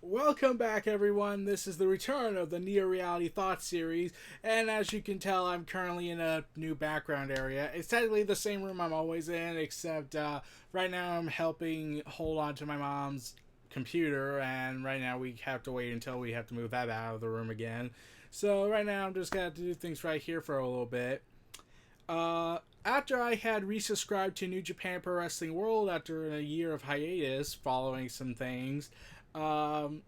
Welcome back, everyone. This is the return of the Neo Reality Thoughts series, and as you can tell, I'm currently in a new background area. It's technically the same room I'm always in, except right now I'm helping hold on to my mom's computer, and right now we have to wait until we have to move that out of the room again. So right now I'm just gonna have to do things right here for a little bit. After I had resubscribed to New Japan Pro Wrestling World after a year of hiatus following some things, um,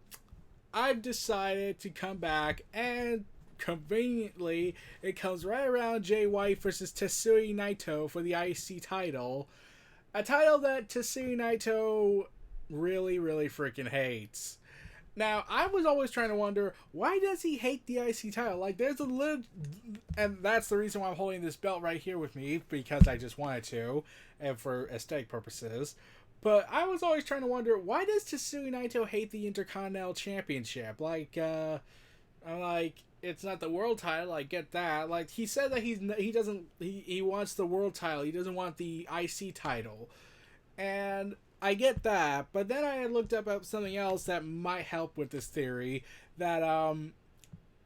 I've decided to come back, and conveniently, it comes right around Jay White versus Tetsuya Naito for the IC title. A title that Tetsuya Naito really, really freaking hates. Now, I was always trying to wonder, why does he hate the IC title? Like, there's a little. And that's the reason why I'm holding this belt right here with me, because I just wanted to, and for aesthetic purposes. But I was always trying to wonder, why does Tetsuya Naito hate the Intercontinental Championship? I'm like, it's not the world title, I get that. Like, he said that he wants the world title, he doesn't want the IC title. And I get that, but then I had looked up something else that might help with this theory. That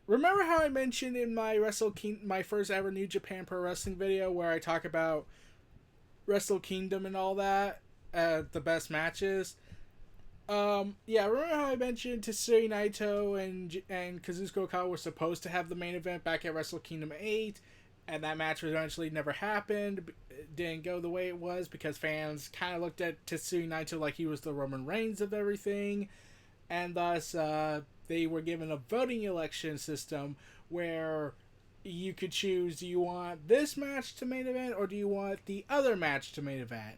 remember how I mentioned in my first ever New Japan Pro Wrestling video where I talk about Wrestle Kingdom and all that, the best matches. Yeah, remember how I mentioned Tetsuya Naito and Kazuchika Okada were supposed to have the main event back at Wrestle Kingdom 8, and that match eventually never happened. It didn't go the way it was because fans kind of looked at Tetsuya Naito like he was the Roman Reigns of everything, and thus they were given a voting election system where you could choose: do you want this match to main event or do you want the other match to main event?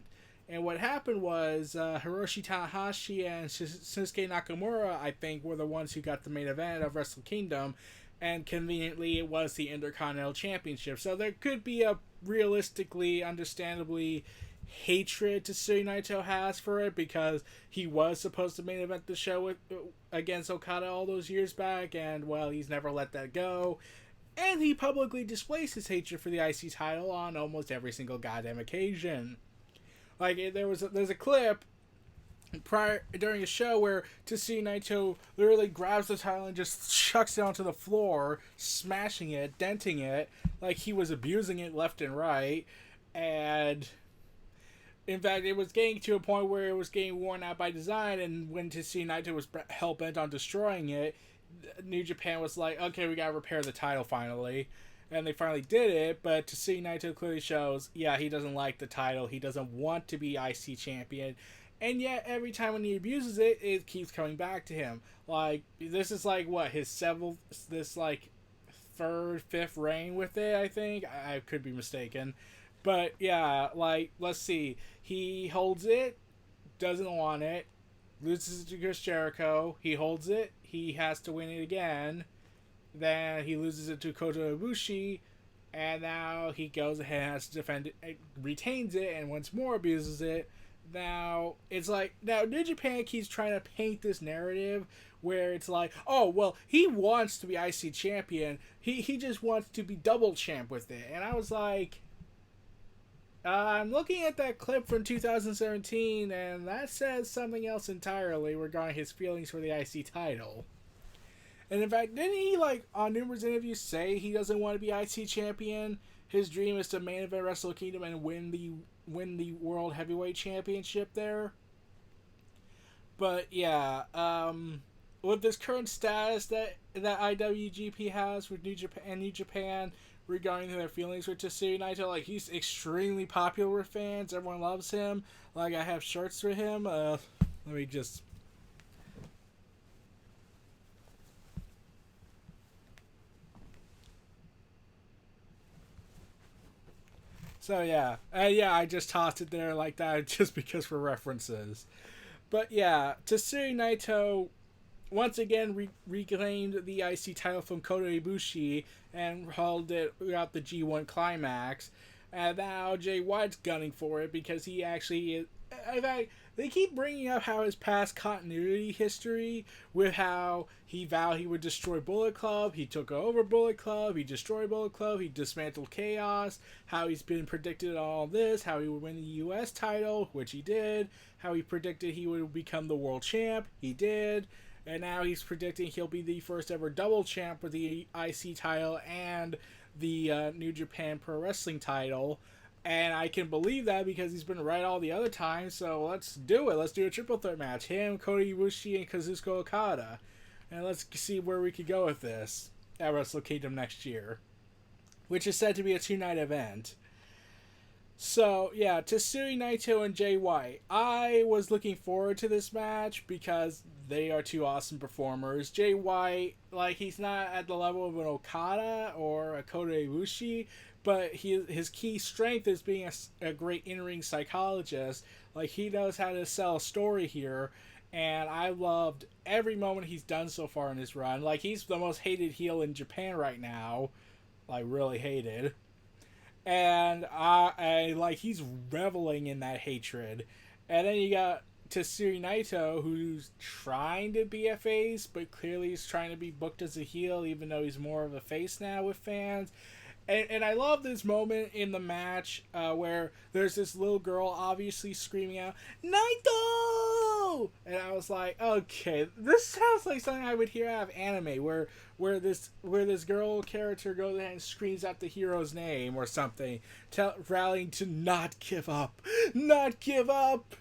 And what happened was Hiroshi Tanahashi and Shinsuke Nakamura, I think, were the ones who got the main event of Wrestle Kingdom, and conveniently it was the Intercontinental Championship. So there could be a realistically, understandably, hatred Tetsuya Naito has for it because he was supposed to main event the show against Okada all those years back, and well, he's never let that go. And he publicly displays his hatred for the IC title on almost every single goddamn occasion. Like, there's a clip during a show where Tetsuya Naito literally grabs the title and just chucks it onto the floor, smashing it, denting it, like he was abusing it left and right. And in fact, it was getting to a point where it was getting worn out by design, and when Tetsuya Naito was hell bent on destroying it, New Japan was like, okay, we gotta repair the title finally. And they finally did it, but Tetsuya Naito clearly shows, yeah, he doesn't like the title. He doesn't want to be IC champion. And yet, every time when he abuses it, it keeps coming back to him. Like, this is like, what, his third, fifth reign with it, I think? I could be mistaken. But, yeah, like, let's see. He holds it, doesn't want it, loses it to Chris Jericho. He holds it, he has to win it again. Then he loses it to Kota Ibushi, and now he goes ahead and has to defend it, retains it, and once more abuses it. Now, it's like, now New Japan keeps trying to paint this narrative where it's like, oh, well, he wants to be IC champion, he just wants to be double champ with it. And I was like, I'm looking at that clip from 2017, and that says something else entirely regarding his feelings for the IC title. And in fact, didn't he, like, on numerous interviews say he doesn't want to be IC champion? His dream is to main event Wrestle Kingdom and win the World Heavyweight Championship there. But yeah, with this current status that IWGP has with New Japan regarding their feelings with Tetsuya Naito, like, he's extremely popular with fans. Everyone loves him. Like, I have shirts for him. Let me just. So yeah, I just tossed it there like that just because for references. But yeah, Tetsuya Naito once again reclaimed the IC title from Kota Ibushi and held it throughout the G1 Climax. And now Jay White's gunning for it because he actually is. In fact, they keep bringing up how his past continuity history with how he vowed he would destroy Bullet Club, he took over Bullet Club, he destroyed Bullet Club, he dismantled Chaos, how he's been predicted all this, how he would win the US title, which he did, how he predicted he would become the world champ, he did. and now he's predicting he'll be the first ever double champ with the IC title and the New Japan Pro Wrestling title. And I can believe that because he's been right all the other times, so let's do it. Let's do a triple threat match. Him, Kota Ibushi, and Kazuchika Okada. And let's see where we could go with this at Wrestle Kingdom next year, which is said to be a 2-night event. So, yeah, Tetsuya Naito and Jay White. I was looking forward to this match because they are two awesome performers. Jay White, like, he's not at the level of an Okada or a Kota Ibushi, but his key strength is being a great in-ring psychologist. Like, he knows how to sell a story here, and I loved every moment he's done so far in his run. Like, he's the most hated heel in Japan right now. Like, really hated. And he's reveling in that hatred. And then you got Tetsuya Naito, who's trying to be a face, but clearly he's trying to be booked as a heel, even though he's more of a face now with fans. And I love this moment in the match where there's this little girl obviously screaming out, "Naito!" And I was like, okay, this sounds like something I would hear out of anime, where this girl character goes ahead and screams out the hero's name or something, rallying to not give up, not give up,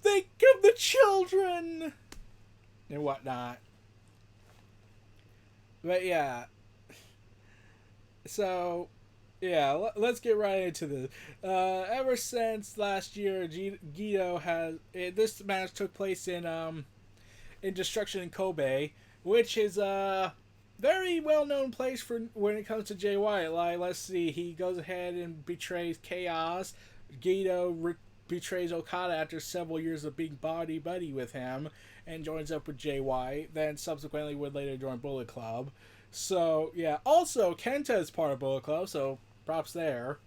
think of the children, and whatnot. But yeah. So, yeah, let's get right into this. Ever since last year, Guido has... this match took place in Destruction in Kobe, which is a very well-known place for when it comes to Jay White. Like, let's see, he goes ahead and betrays Chaos. Guido betrays Okada after several years of being buddy with him and joins up with Jay White. Then subsequently would later join Bullet Club. So, yeah. Also, Kenta is part of Bullet Club, so props there.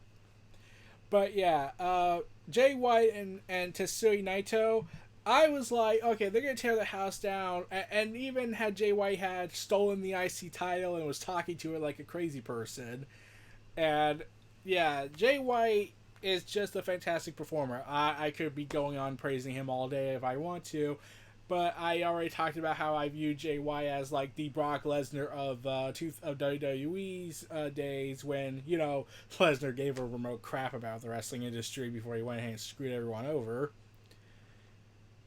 But, yeah. Jay White and Tetsuya Naito, I was like, okay, they're going to tear the house down. And even had Jay White had stolen the IC title and was talking to it like a crazy person. And, yeah, Jay White is just a fantastic performer. I could be going on praising him all day if I want to. But I already talked about how I view Jay White as like the Brock Lesnar of WWE's days when, you know, Lesnar gave a remote crap about the wrestling industry before he went ahead and screwed everyone over.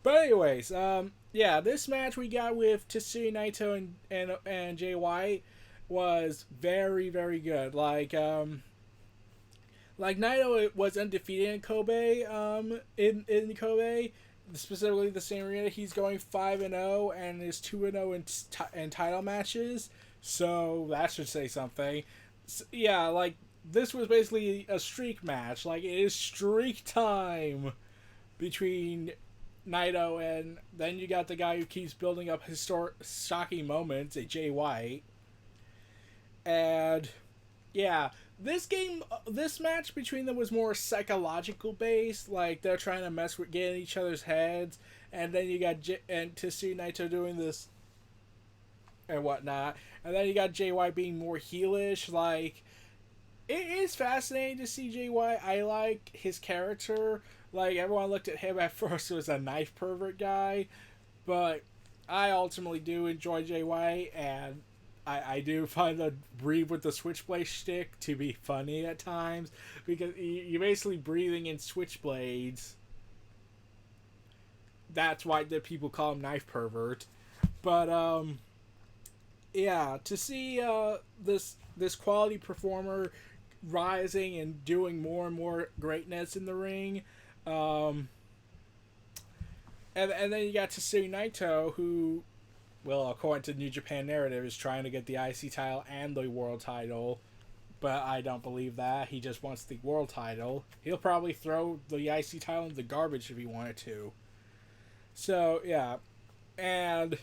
But anyways, yeah, this match we got with Tetsuya Naito and Jay White was very, very good. Like Naito was undefeated in Kobe, in Kobe. Specifically the same arena, he's going 5-0 and is 2-0 in title matches, so that should say something. So, yeah, like, this was basically a streak match. Like, it is streak time between Naito, and then you got the guy who keeps building up shocking moments, Jay White. And, yeah, this match between them was more psychological based. Like, they're trying to mess with getting each other's heads, and then you got Tetsuya Naito doing this and whatnot, and then you got Jay White being more heelish. Like, it is fascinating to see Jay White. I like his character. Like, everyone looked at him at first as a knife pervert guy, but I ultimately do enjoy Jay White, and I do find the breathe with the switchblade shtick to be funny at times, because you're basically breathing in switchblades. That's why the people call him knife pervert. But yeah, to see this quality performer rising and doing more and more greatness in the ring, and then you got Tetsuya Naito, who, well, according to the New Japan narrative, is trying to get the IC title and the world title, but I don't believe that. He just wants the world title. He'll probably throw the IC title in the garbage if he wanted to. So, yeah. And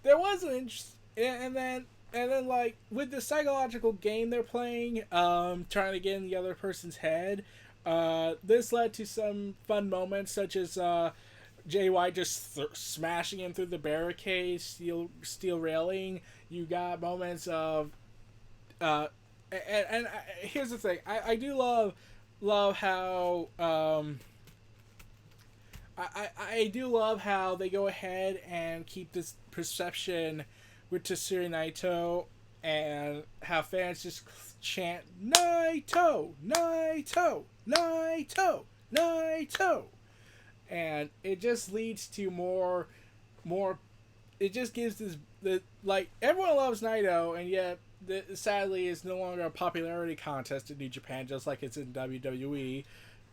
there was an and then like, with the psychological game they're playing, trying to get in the other person's head, this led to some fun moments, such as Jay White just smashing him through the barricade, steel railing. You got moments of, and here's the thing, I do love how I do love how they go ahead and keep this perception with Tetsuya Naito, and how fans just chant Naito, Naito, Naito, Naito, and it just leads to more. It just gives this the like everyone loves Naito, and yet sadly it's no longer a popularity contest in New Japan, just like it's in WWE.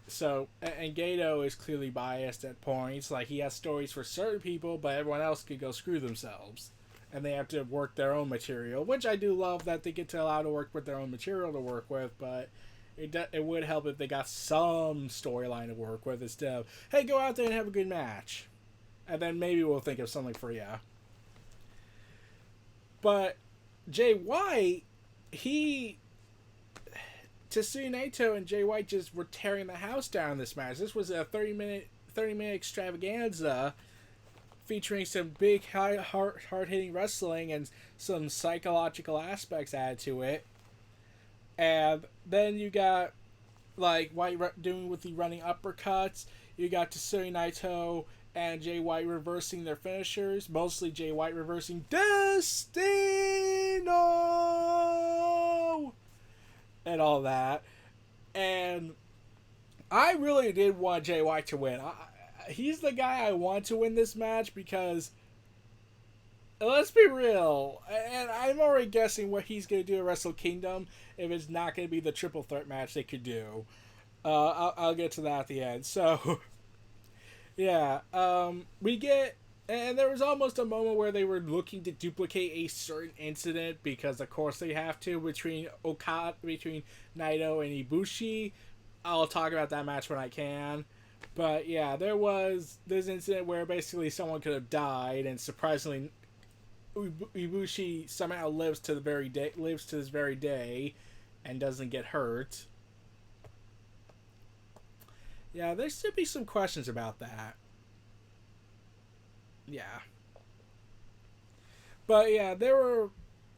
So, and Gato is clearly biased at points. Like, he has stories for certain people, but everyone else could go screw themselves. And they have to work their own material, which I do love that they get to allow to work with their own material to work with, but it would help if they got some storyline to work with instead of, hey, go out there and have a good match. And then maybe we'll think of something for you. But Jay White, Tetsuya Naito and Jay White just were tearing the house down in this match. This was a 30-minute extravaganza featuring some big, hard-hitting wrestling and some psychological aspects added to it. And then you got, like, White doing with the running uppercuts. You got Tetsuya Naito and Jay White reversing their finishers. Mostly Jay White reversing Destino! And all that. And I really did want Jay White to win. He's the guy I want to win this match because, let's be real, and I'm already guessing what he's going to do at Wrestle Kingdom if it's not going to be the triple threat match they could do. I'll get to that at the end. So, yeah, we get, and there was almost a moment where they were looking to duplicate a certain incident because, of course, they have to between Naito and Ibushi. I'll talk about that match when I can. But yeah, there was this incident where basically someone could have died, and surprisingly, Ibushi somehow lives to this very day, and doesn't get hurt. Yeah, there should be some questions about that. Yeah. But yeah,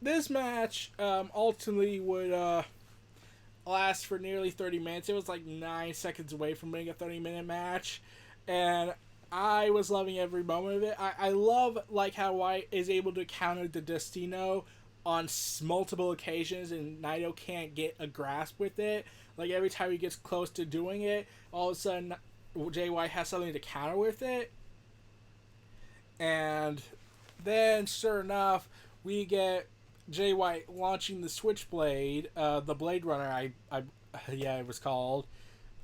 this match ultimately would last for nearly 30 minutes. It was like 9 seconds away from being a 30-minute match, and I was loving every moment of it. I love like how White is able to counter the Destino on multiple occasions, and Naito can't get a grasp with it. Like, every time he gets close to doing it, all of a sudden Jay White has something to counter with it. And then, sure enough, we get Jay White launching the Switchblade, the Blade Runner, it was called,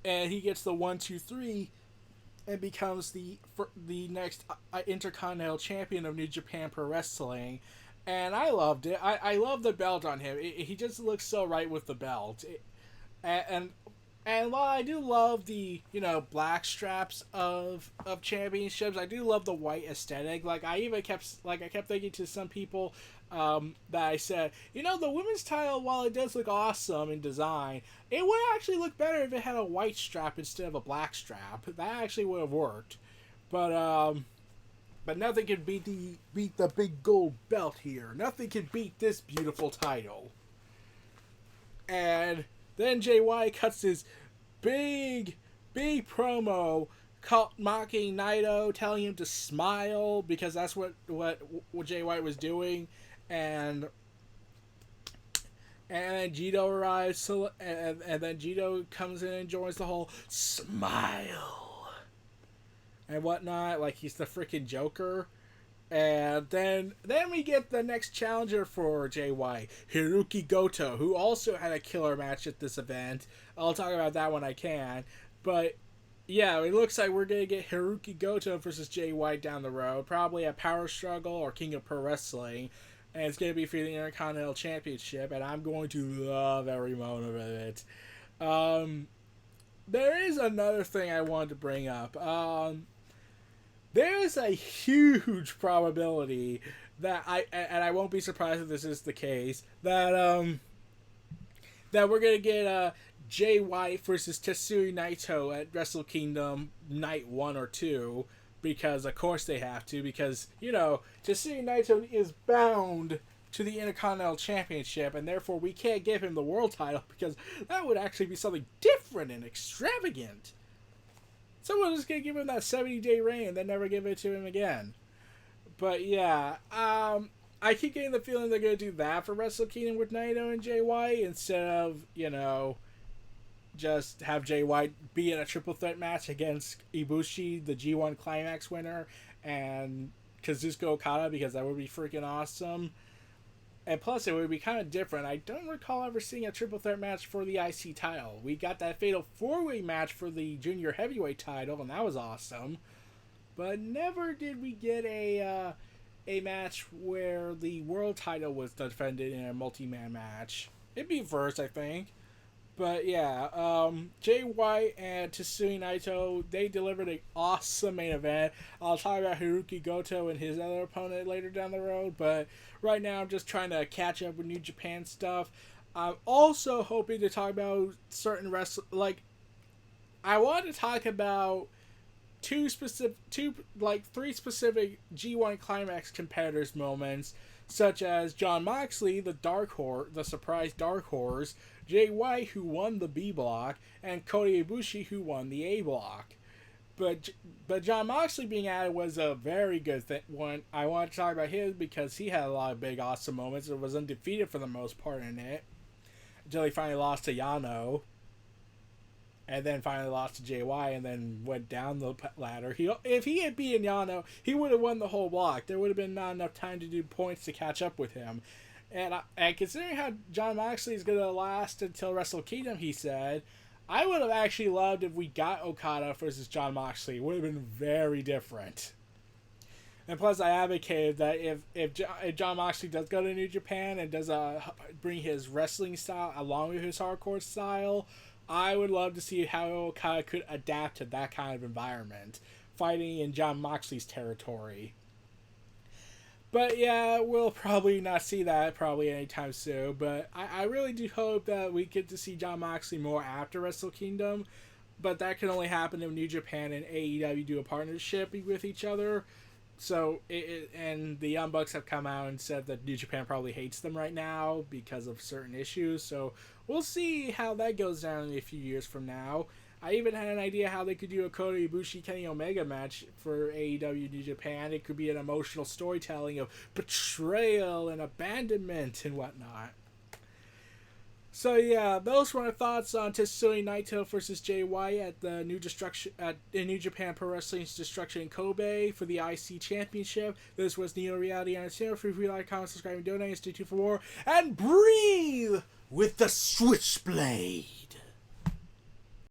and he gets the 1-2-3 and becomes the next Intercontinental Champion of New Japan Pro Wrestling, and I loved it. I love the belt on him. He just looks so right with the belt, and while I do love the black straps of championships, I do love the white aesthetic. Like, I kept thinking to some people that I said, the women's title, while it does look awesome in design, it would actually look better if it had a white strap instead of a black strap. That actually would have worked. But nothing can beat the big gold belt here. Nothing can beat this beautiful title. And then Jay White cuts his big promo mocking Naito, telling him to smile because that's what Jay White was doing. And then Jito arrives, and then Jito comes in and joins the whole smile and whatnot, like he's the freaking Joker. And then we get the next challenger for Jay White, Hiroki Goto, who also had a killer match at this event. I'll talk about that when I can. But yeah, it looks like we're going to get Hiroki Goto versus Jay White down the road, probably at Power Struggle or King of Pro Wrestling. And it's going to be for the Intercontinental Championship, and I'm going to love every moment of it. There is another thing I wanted to bring up. There is a huge probability that I won't be surprised if this is the case, that we're going to get Jay White versus Tetsuya Naito at Wrestle Kingdom night 1 or 2, because of course they have to, because Tetsuya Naito is bound to the Intercontinental Championship, and therefore we can't give him the world title because that would actually be something different and extravagant. Someone's just gonna give him that 70-day reign and then never give it to him again. But yeah, I keep getting the feeling they're gonna do that for Wrestle Kingdom with Naito and Jay White instead of, just have Jay White be in a triple threat match against Ibushi, the G1 Climax winner, and Kazuchika Okada, because that would be freaking awesome. And plus, it would be kind of different. I don't recall ever seeing a triple threat match for the IC title. We got that fatal 4-way match for the junior heavyweight title, and that was awesome. But never did we get a match where the world title was defended in a multi-man match. It'd be first, I think. But yeah, Jay White and Tetsuya Naito, they delivered an awesome main event. I'll talk about Hiroki Goto and his other opponent later down the road, but right now I'm just trying to catch up with New Japan stuff. I'm also hoping to talk about certain I want to talk about three specific G1 Climax competitors moments, such as Jon Moxley, the surprise dark horse, Jay White, who won the B block, and Kota Ibushi, who won the A block. But Jon Moxley being added was a very good one. I want to talk about him because he had a lot of big, awesome moments and was undefeated for the most part in it, until he finally lost to Yano. And then finally lost to Jay White, and then went down the ladder. If he had beaten Yano, he would have won the whole block. There would have been not enough time to do points to catch up with him. And considering how Jon Moxley is going to last until Wrestle Kingdom, he said, I would have actually loved if we got Okada versus Jon Moxley. It would have been very different. And plus, I advocated that if Jon Moxley does go to New Japan and does bring his wrestling style along with his hardcore style, I would love to see how Okada could adapt to that kind of environment, fighting in Jon Moxley's territory. But yeah, we'll probably not see that anytime soon. But I really do hope that we get to see Jon Moxley more after Wrestle Kingdom. But that can only happen if New Japan and AEW do a partnership with each other. So, and the Young Bucks have come out and said that New Japan probably hates them right now because of certain issues. So, we'll see how that goes down in a few years from now. I even had an idea how they could do a Kota Ibushi Kenny Omega match for AEW New Japan. It could be an emotional storytelling of betrayal and abandonment and whatnot. So yeah, those were my thoughts on Tetsuya Naito versus Jay White at the New Japan Pro Wrestling's Destruction in Kobe for the IC Championship. This was Neo Reality Entertainment. Free like, comment, subscribe, and donate. Stay tuned for more. And breathe with the Switchblade.